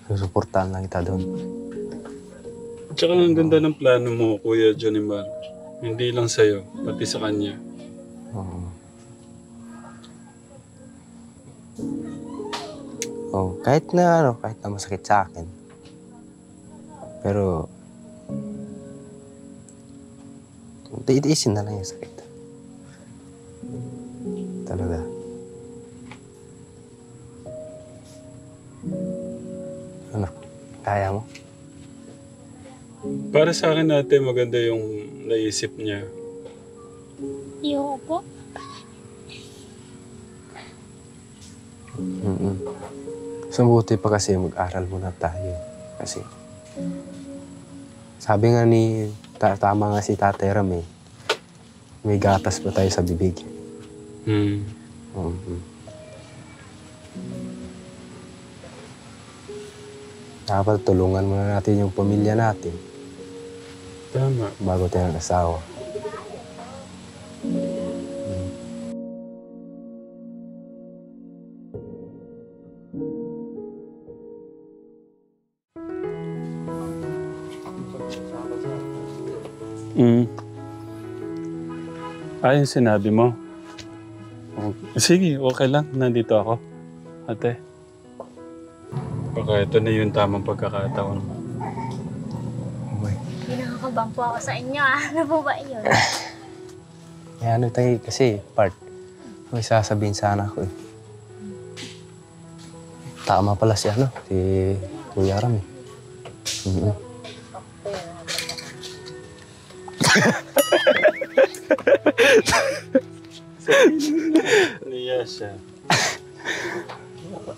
Susuportahan lang kita doon. Tsaka ang ganda ng plano mo, Kuya Jonimar. Hindi lang sa'yo, pati sa kanya. Oo. Oh, kahit na masakit sa akin. Pero tiisin na lang yung sakit. Talaga. Ano? Kaya mo? Para sa akin natin, maganda yung naisip niya. Iyo po. So, buti pa kasi mag-aral muna tayo. Kasi, sabi nga ni, tama nga si Tatay Ram eh, may gatas pa tayo sa bibig. Dapat tulungan muna natin yung pamilya natin. Tama. Bago tayo nag-asawa. Yung sinabi mo. Sige, okay lang. Nandito ako. Ate. Baka ito na yung tamang pagkakataon. Okay. Pinakakabang po ako sa inyo ah. Ano po ba yun? Eh ano tayo kasi, part. May sasabihin sana ako eh. Tama pala si si Kuya Ram eh. Niya siya.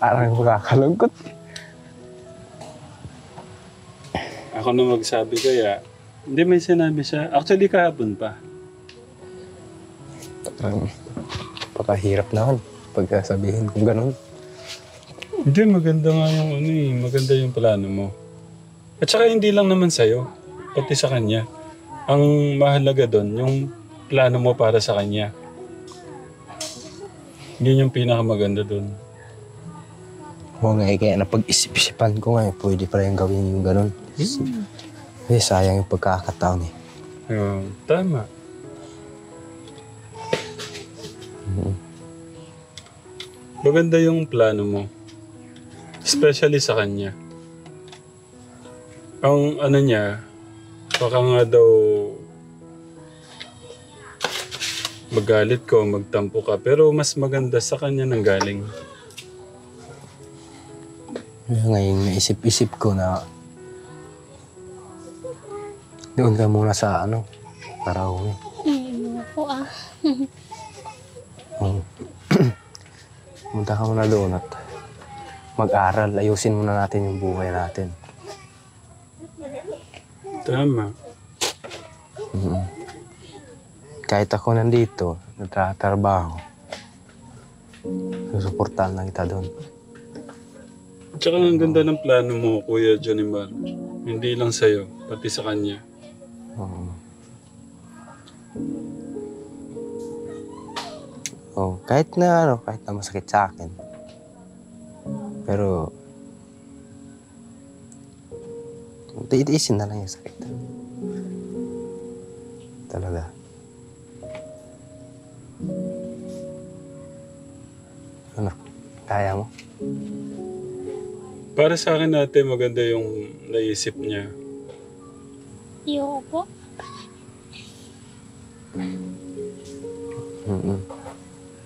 Parang makakalungkot. Ako na magsabi kaya. Hindi, may sinabi siya. Actually, kahapon pa. Parang pakahirap naman pagkasabihin kung ganun. Hindi, maganda nga yung maganda yung plano mo. At saka hindi lang naman sa'yo, pati sa kanya. Ang mahalaga doon, yung plano mo para sa kanya. Yun yung pinakamaganda doon. Oo nga eh, kaya napag-isip-isipan ko nga eh, pwede pa rin gawin yung ganun. Eh, sayang yung pagkakataon eh. Tama. Maganda yung plano mo. Especially sa kanya. Ang niya, baka nga daw magalit ko, magtampo ka. Pero mas maganda sa kanya nang galing. Ngayon, naisip-isip ko na doon ka muna sa Parauwi. Iyo po ah. Punta ka muna doon at mag-aral. Ayusin muna natin yung buhay natin. Tama. Kahit ako nandito, nagtatrabaho, susuportahan lang kita doon. Tsaka ang ganda ng plano mo, Kuya Jonimar. Hindi lang sa'yo, pati sa kanya. Kahit na masakit sa akin. Pero tiisin na lang yung sakit. Talaga. Ano? Kaya mo? Para sa akin natin, maganda yung naisip niya. Iyo po.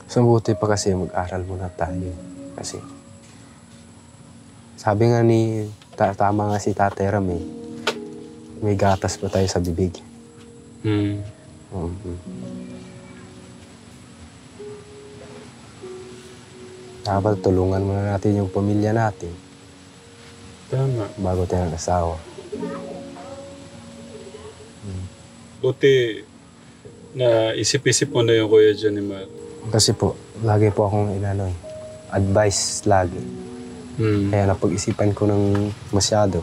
So, buti pa kasi mag-aral muna tayo. Kasi, sabi nga ni, tama nga si Tatay Ram eh, may gatas pa tayo sa bibig. Dapat tulungan muna natin yung pamilya natin. Tama. Bago tayo nag-asawa. Buti na isip-isip mo na yung Kuya Jonimar. Kasi po, lagi po akong advice lagi. Kaya napag-isipan ko ng masyado.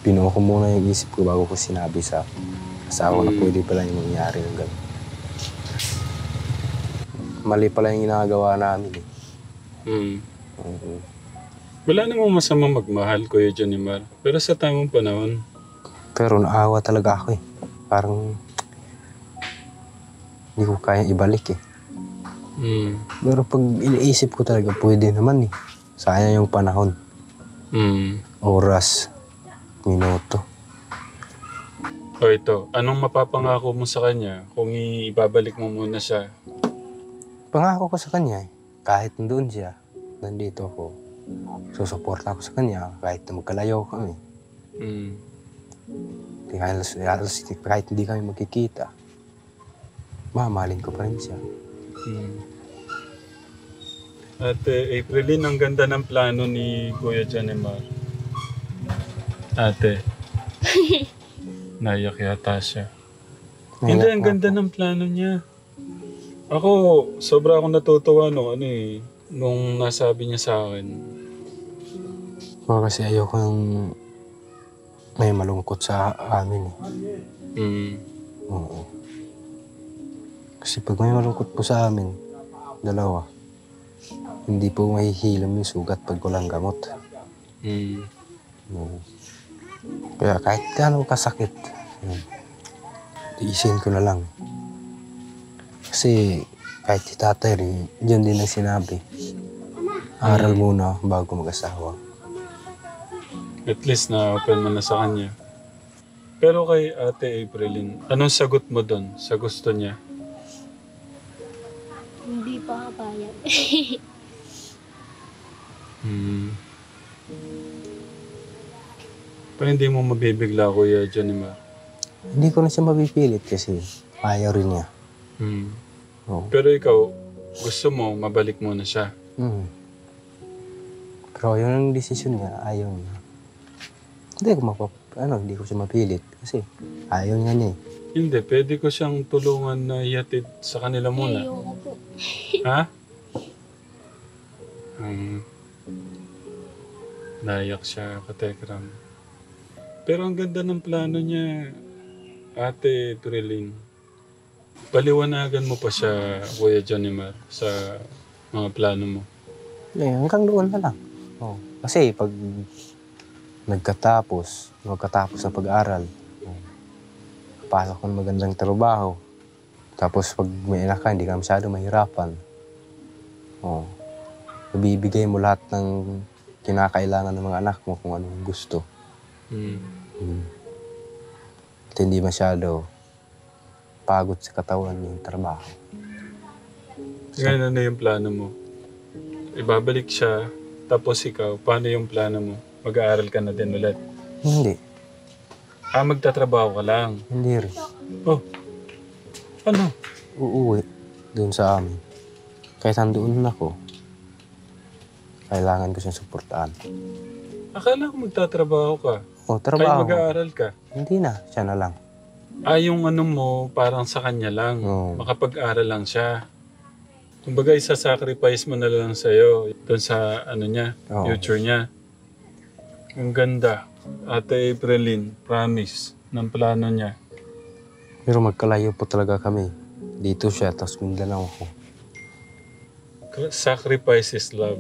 Pinuha ko muna yung isip ko bago ko sinabi sa asawa na pwede pala yung mangyari ng gano'n. Mali pala yung ginagawa namin eh. Wala namang masama magmahal, Kuya Jonimar. Pero sa tamang panahon. Pero naawa talaga ako eh. Parang hindi ko kaya ibalik eh. Mm. Pero pag iniisip ko talaga, pwede naman eh. Sayang yung panahon, Mm. oras, minuto. O ito, anong mapapangako mo sa kanya kung ibabalik mo muna siya? Pangako ko sa kanya eh, kahit nandun siya, nandito ako. Susuporta ako sa kanya kahit na magkalayo kami. Mm. Kahit hindi kami magkikita, mamahalin ko pa rin siya. Mm. Ate Aprilin, ang ganda ng plano ni Kuya Jonimar. Ate. Naiyak yata siya. Hindi, ang ganda ng plano niya. Ako, sobra akong natutuwa nung nasabi niya sa akin. Kasi ayoko yung may malungkot sa amin eh. Mm. Oo. Kasi pag may malungkot po sa amin, dalawa, hindi po mahihilam yung sugat pag walang gamot. Mm. Oo. Kaya kahit gaano kasakit, tiisin ko na lang. Kasi kahit si tatay rin, dyan din ang sinabi. Aral muna bago mag-asawa. At least na-open mo na sa kanya. Pero kay Ate Aprilin, anong sagot mo doon sa gusto niya? Hindi pa kapayag. Hmm. Pa hindi mo mabibigla, Kuya Jonimar. Hindi ko na siya mapipilit kasi ayaw rin niya. Hmm. Oo. Pero ikaw, gusto mo mabalik mo na siya. Mm. Pero yung desisyon niya, ayaw niya. Hindi ko siya mapilit kasi ayaw niya eh. Hindi, pwede ko siyang tulungan na ihatid sa kanila muna. Ayoko po. Ha? Naiyak siya, katekram. Pero ang ganda ng plano niya, Ate Aprilin. Paliwanagan mo pa siya, Kuya Jonimar, sa mga plano mo. Hanggang doon na lang. Oo. Kasi pag magkatapos ng pag-aaral, pasok ko ng magandang trabaho, tapos pag may anak ka, hindi ka masyado mahirapan. Oo. Nabibigay mo lahat ng kinakailangan ng mga anak mo kung anong gusto. At hindi masyado pagod sa katawan yung trabaho. Ngayon, ano yung plano mo? Ibabalik siya, tapos ikaw, paano yung plano mo? Mag-aaral ka na din ulit? Hindi. Magtatrabaho ka lang? Hindi rin. Oh, ano? Uuwi doon sa amin. Kahit nandoon ako, kailangan ko siyang suportahan. Akala ko magtatrabaho ka. O, Kaya trabaho. mag-aaral ka. Hindi na, siya na lang. Yung ano mo, parang sa kanya lang. Oo. Makapag-aral lang siya. Kumbaga, isa-sacrifice mo na lang sa'yo. Doon sa ano niya, Oo. future niya. Ang ganda. Ate Aprilin, promise, ng plano niya. Pero magkalayo po talaga kami. Dito siya, tapos Mindanao ako. Sacrifice is love.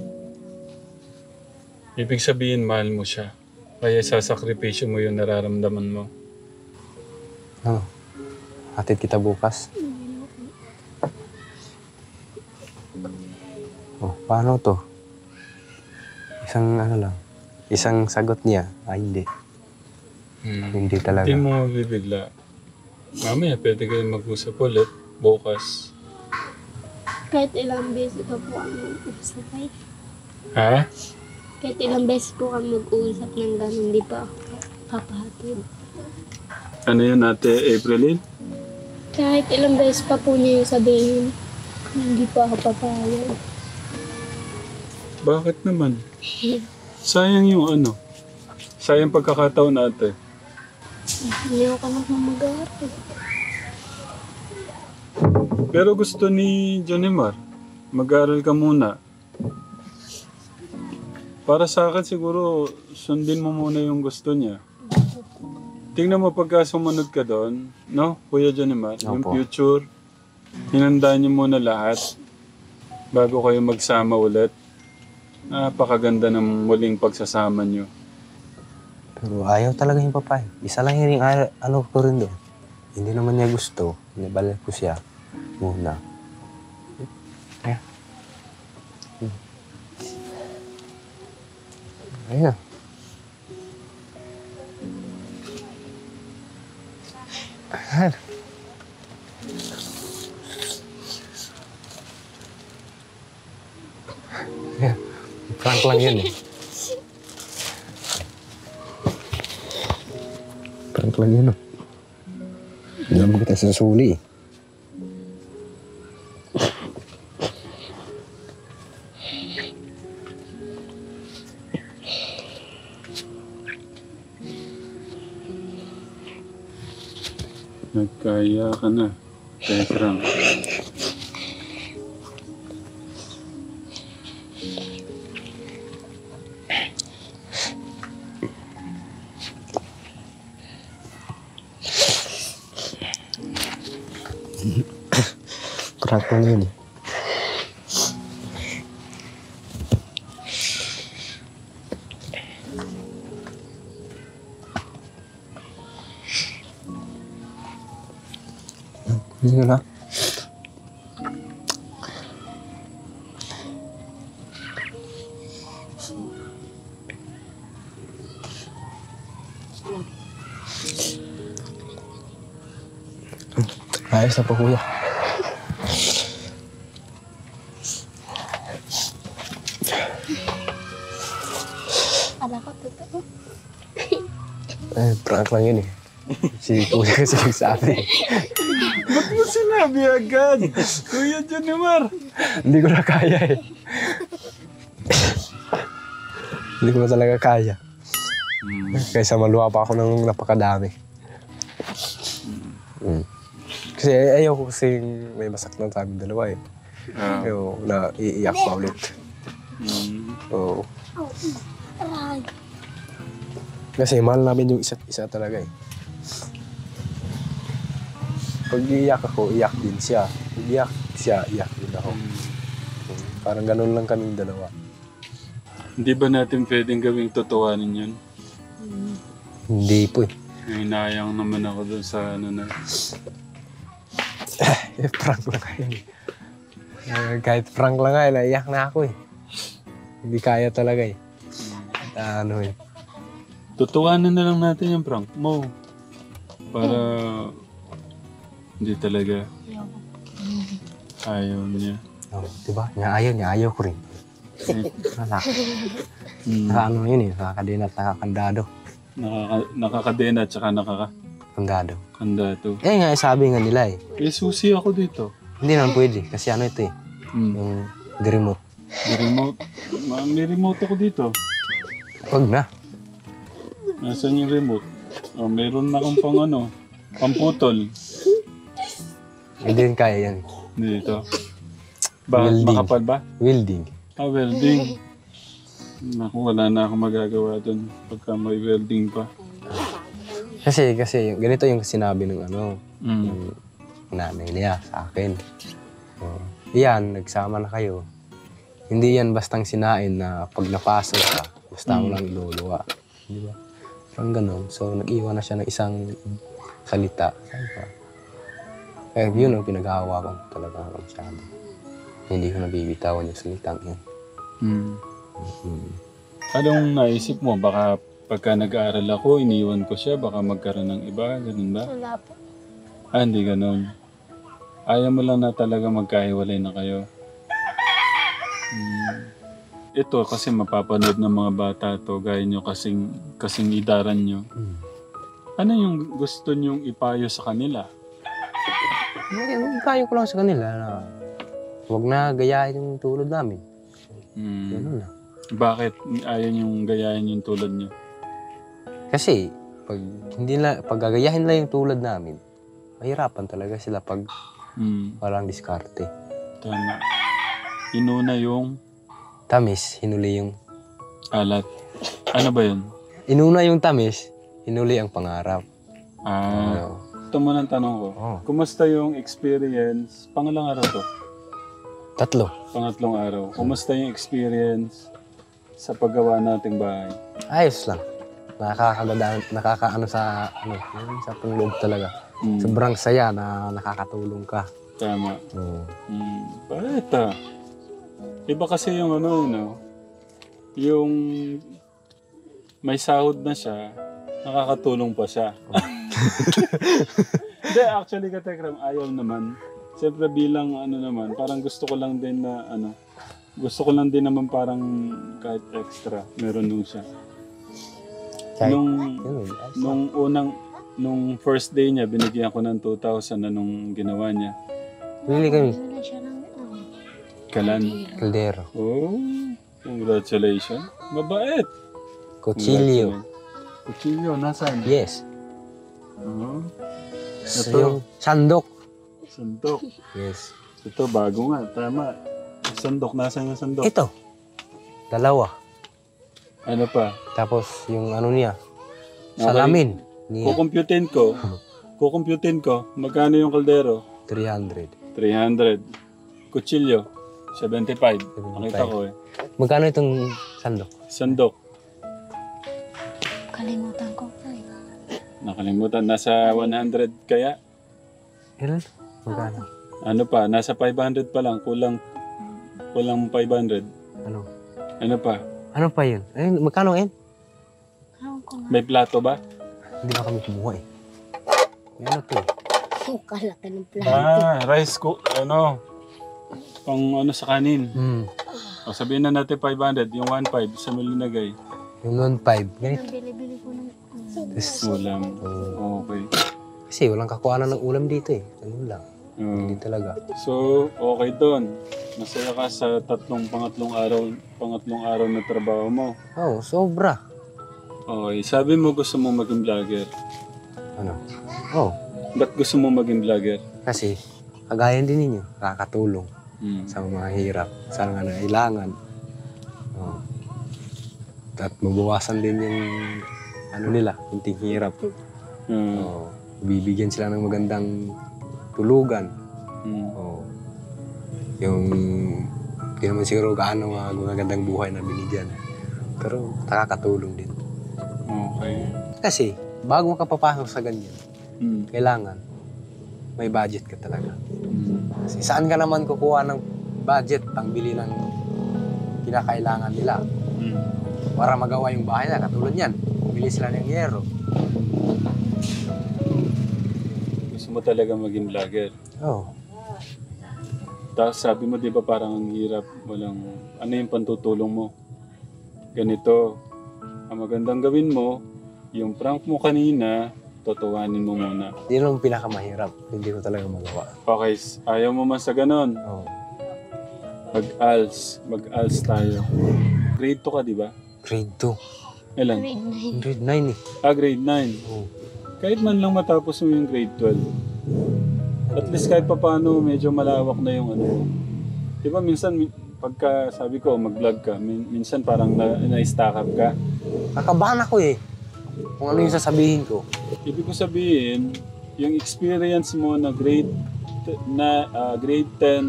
Ibig sabihin, mahal mo siya. Kaya sasakripisyo mo yung nararamdaman mo. Ano? Hatid kita bukas? Oh, paano to? Isang sagot niya. Hindi. Hindi talaga. Hindi mo mabibigla. Mamaya, pwede kayo mag-usap ulit. Bukas. Kahit ilang beses ka po kami mag-usap ay. Ha? Kahit ilang beses po kami mag-uusap ng gano'n, hindi pa ako papahatid. Ano yun, Ate Aprilin? Kahit ilang beses pa po niya yung sabihin, hindi pa ako papayag. Bakit naman? Sayang yung ano. Sayang pagkakataon, Ate. Hindi ako naman mag-aaral. Pero gusto ni Jonimar, mag-aaral ka muna. Para sa akin siguro, sundin mo muna yung gusto niya. Tingnan mo pagka sumunod ka doon, no, Kuya Jonimar, yung Opo. future, hinandaan niyo muna lahat bago kayo magsama ulit. Napakaganda ng muling pagsasama nyo. Pero ayaw talaga yung papay. Isa lang yung ano ko rin doon. Hindi naman niya gusto. Nabalik ko siya muna. Ayan. Ayan. Ayan. Ayan. Prank lang yun eh. Prank lang yun oh. Hindi naman kita sasuli eh. Nagkaya ka na. Tekram. Prank lang yun eh. Yun na. Ayos na po kuya. Ala ko, totoo. Prank lang yun eh. Si kuya kasi nagsabi. Ba't mo sinabi agad? Kuya Junimar. Hindi ko na kaya eh. Hindi ko na talaga kaya. Kaysa maluha pa ako ng napakadami. Kasi ayaw ko kasing may masaktan sa aming dalawa eh. Ayaw na iiyak pa ulit. Oo. Aray. Kasi mahal namin yung isa't isa talaga eh. Pag iiyak ako, iyak din siya. Pag iiyak siya, iyak din ako. Parang ganun lang kaming dalawa. Hindi ba natin pwedeng gawing totohanin yun? Hindi po eh. Hinayang naman ako dun sa ano na. Prank lang nga yun eh. Kahit prank lang nga, naiyak na ako eh. Hindi kaya talaga eh. Ano eh. Totohanin na lang natin yung prank mo. Para hindi talaga ayaw niya. Oh, diba? Ayaw ko rin. Ano yun eh, nakakadena at nakakandado. Nakakadena at saka Kandado. nakakandado. Eh nga, sabi nga nila eh. Eh, susi ako dito. Hindi naman pwede, kasi ano ito eh. Yung the remote. May remote. May remote ako dito. Huwag na. Nasaan yung remote? Oh, meron na akong pang ano, pamputol. Hindi rin kaya yan eh. Dito. Ba, Welding. makapal ba? Welding. Welding. Naku, wala na akong magagawa dun pagka may welding pa. Kasi ganito yung sinabi ng ano, ng nanay niya sa akin. Yan, nagsama na kayo. Hindi yan bastang sinain na pag napasok ka, basta mo lang iluluwa. Di ba? Parang ganun. So, nag-iwan na siya ng isang salita. Sabi ba? Kaya yun ang pinag-aawa ko talaga masyado. Hindi ko nabibitawan yung salitang yun. Anong naisip mo? Baka pagka nag-aaral ako, iniwan ko siya, baka magkaroon ng iba, ganun ba? Wala po. Hindi ganun. Ayaw mo lang na talaga magkahiwalay na kayo. Ito kasi mapapanood ng mga bata to, gaya nyo kasing idaran nyo. Ano yung gusto nyong ipayo sa kanila? Kayo ko lang sa kanila na huwag na gayahin yung tulad namin. Ganun na. Bakit ayaw nyong gayahin yung tulad nyo? Kasi pag gagayahin lang yung tulad namin, mahirapan talaga sila pag walang diskarte. Tama. Inuna yung Tamis, hinuli yung... alat. Ano ba yun? Inuna yung tamis, hinuli ang pangarap. Ito muna ang tanong ko. Kumusta yung experience? Pangalang araw to? Tatlo. Pangatlong araw. Kumusta yung experience sa paggawa nating bahay? Ayos lang. Nakakaano sa, sa panloob talaga. Mm. Sobrang saya na nakakatulong ka. Tama. Oo. Bakit Iba kasi yung yung may sahod na siya, nakakatulong pa siya. Hindi, actually, Katekram, ayaw naman. Siyempre bilang naman, parang gusto ko lang din naman parang kahit extra, meron nung siya. Kahit, Nung first day niya, binigyan ko ng 2,000 na nung ginawa niya. Bili kami. Wala siya ng Kalan. Kaldero. Oh, congratulations. Mabait. Kutsilyo. Kutsilyo, nasaan? Yes. Oo. So, yung sandok. Sandok. Yes. Ito, bago nga. Tama. Sandok. Nasaan yung sandok? Ito. Dalawa. Ano pa? Tapos yung niya. Okay. Salamin. Niya. Kukumputin ko. Magkano yung kaldero? 300. 300. Kutsilyo. 75. Nakita ko eh. Magkano itong sandok? Sandok. Kalimutan ko. Ay. Nakalimutan. Nasa 100 kaya? Ilan? Magkano? Ano pa? Nasa 500 pa lang. Kulang 500. Ano? Ano pa? Ano pa yun? Ay, magkano yun? Ewan ko nga. May plato ba? Hindi ba kami kumuha eh. Ano to? Ang kalaki ng plato. Rice pang sa kanin. O sabihin na natin 500. Yung 1.5 sa malinagay. Yung 1.5. Ganito. Bili-bili ko ng Ulam. Okay. Kasi walang kakuhanan ng ulam dito eh. Ano lang. Hindi talaga. So, okay doon. Masaya ka sa pangatlong araw na trabaho mo. Oo, sobra. Okay. Sabi mo gusto mo maging vlogger. Ano? Oo. Ba't gusto mo maging vlogger? Kasi, kagaya din ninyo, nakakatulong sa mga hirap, sa mga nangailangan. Oo. At mabawasan din yung nila, kunting hirap. Oo. Bibigyan sila ng magandang tulugan. Oo. Yung hindi naman siguro gaano magandang buhay na binigyan. Pero nakakatulong din. Okay. Kasi, bago ka papasok sa ganyan, kailangan may budget ka talaga. Kasi saan ka naman kukuha ng budget pangbili ng kinakailangan nila? Para magawa yung bahay na, katulad yan. Bili sila ng yero. Gusto mo talaga maging vlogger. Oo. Tapos sabi mo, di ba parang ang hirap, ano yung pantutulong mo? Ganito, ang magandang gawin mo, yung prank mo kanina, totohanin mo muna. Hindi naman pinakamahirap. Hindi ko talaga magawa. Okay, ayaw mo man sa ganon. Oo. Mag-ALS tayo. Grade 2 ka, di ba? Grade 2. Ilan? Grade 9 eh. Grade 9. Oo. Kahit man lang matapos mo yung grade 12. At least kahit pa paano, medyo malawak na yung Di ba minsan, pagka sabi ko, mag-vlog ka, minsan parang na-stack up ka. Kakabahan ako eh. Kung ano yung sasabihin ko. Ibig ko sabihin, yung experience mo na grade 10,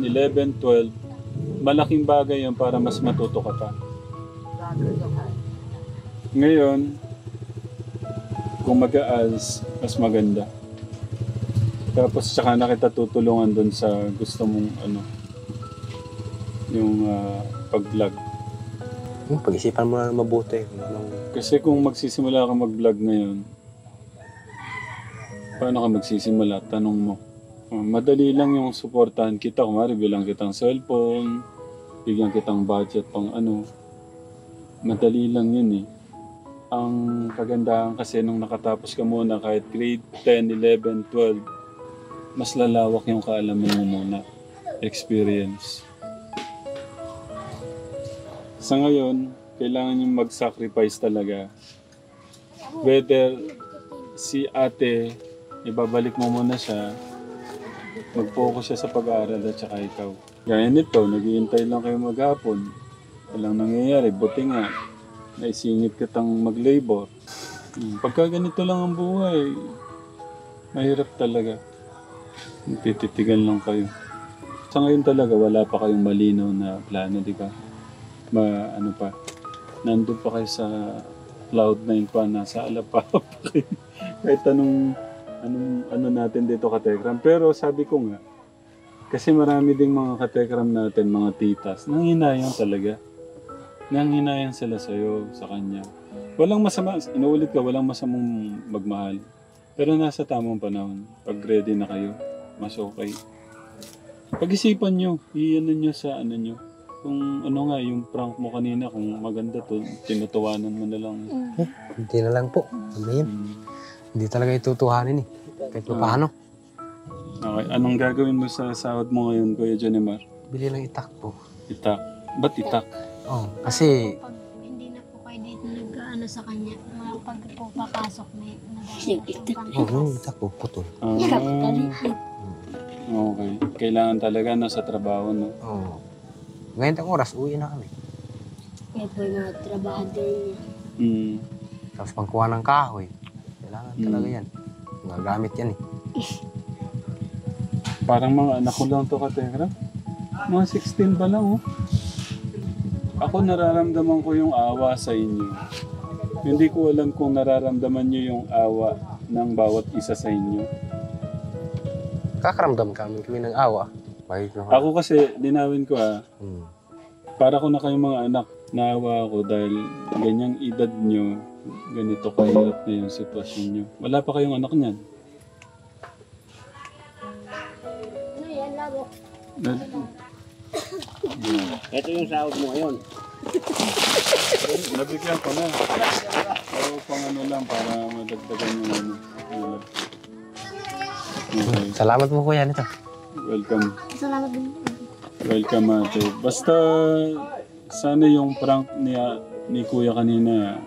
11, 12, malaking bagay yun para mas matuto ka pa. Ngayon, kung mag-aals, mas maganda. Tapos tsaka na kita tutulungan dun sa gusto mong yung pag-vlog. Pag-isipan mo na mabuti. Kasi kung magsisimula ka mag-vlog ngayon, paano ka magsisimula? Tanong mo. Madali lang yung suportahan kita. Kumari bilang kitang cellphone, bigyan kitang budget pang Madali lang yun eh. Ang kagandahan kasi nung nakatapos ka muna kahit grade 10, 11, 12, mas lalawak yung kaalaman mo muna. Experience. Sa ngayon, kailangan yung mag-sacrifice talaga. Whether si ate, ibabalik mo muna siya, mag-focus siya sa pag-aaral at saka ikaw. Gaya nito, naghihintay lang kayo maghapon. Walang nangyayari, buti nga. Naisingit kitang mag-labor. Pagka ganito lang ang buhay, mahirap talaga. Tititigan lang kayo. Sa ngayon talaga, wala pa kayong malinaw na plano, di ba? nandun pa kayo sa Cloud9 pa, nasa Alabama pa kayo. Kahit ano natin dito katekram. Pero sabi ko nga, kasi marami ding mga katekram natin, mga titas, nanghinayang talaga. Nanghinayang sila sa'yo, sa kanya. Walang masama, inuulit ka, walang masamang magmahal. Pero nasa tamang panahon, pag ready na kayo, mas okay. Pag-isipan nyo, iyan nyo sa ano nyo. Kung ano nga, yung prank mo kanina, kung maganda to, tinutuwanan mo na lang. Hindi na lang po. Ano yan? Hindi talaga itutuhanin eh. Kahit pa paano. Okay, anong gagawin mo sa sahod mo ngayon, Kuya Johnimar? Bili lang itak po. Itak. Ba't itak? Oh, kasi Pag hindi na po kayo dito nag-ano sa kanya, mga pag po papasok may nag-ano itak po, putol. Okay. Kailangan talaga no, sa trabaho, no? Oh. Ngayon tang oras, uwi na kami. Kaya po yung mga trabahador niya. Mm. Tapos pangkuha ng kahoy. Kailangan talaga yan. Magagamit yan eh. Parang mga anak ko lang to, katekra. Mga 16 pa lang, oh. Ako nararamdaman ko yung awa sa inyo. Hindi ko alam kung nararamdaman nyo yung awa ng bawat isa sa inyo. Kakaramdam kami ng awa. Ako kasi, linawin ko Hmm. para ko na kayong mga anak, naawa ako dahil ganyang edad nyo, ganito kahirap na yung sitwasyon nyo. Wala pa kayong anak niyan. Ano yan, labo? Ito yung sahod mo ngayon. Nabigyan ko na. So, pang ano lang, para madagdagan yung ano. Okay. Salamat mo kuya nito. Welcome. Salamat din. Welcome, ate. Basta, sana yung prank ni Kuya kanina,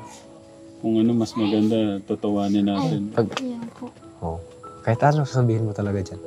kung ano mas maganda, tatawanin natin. Pag, Ayan po. oh, kahit ano sasabihin mo talaga dyan.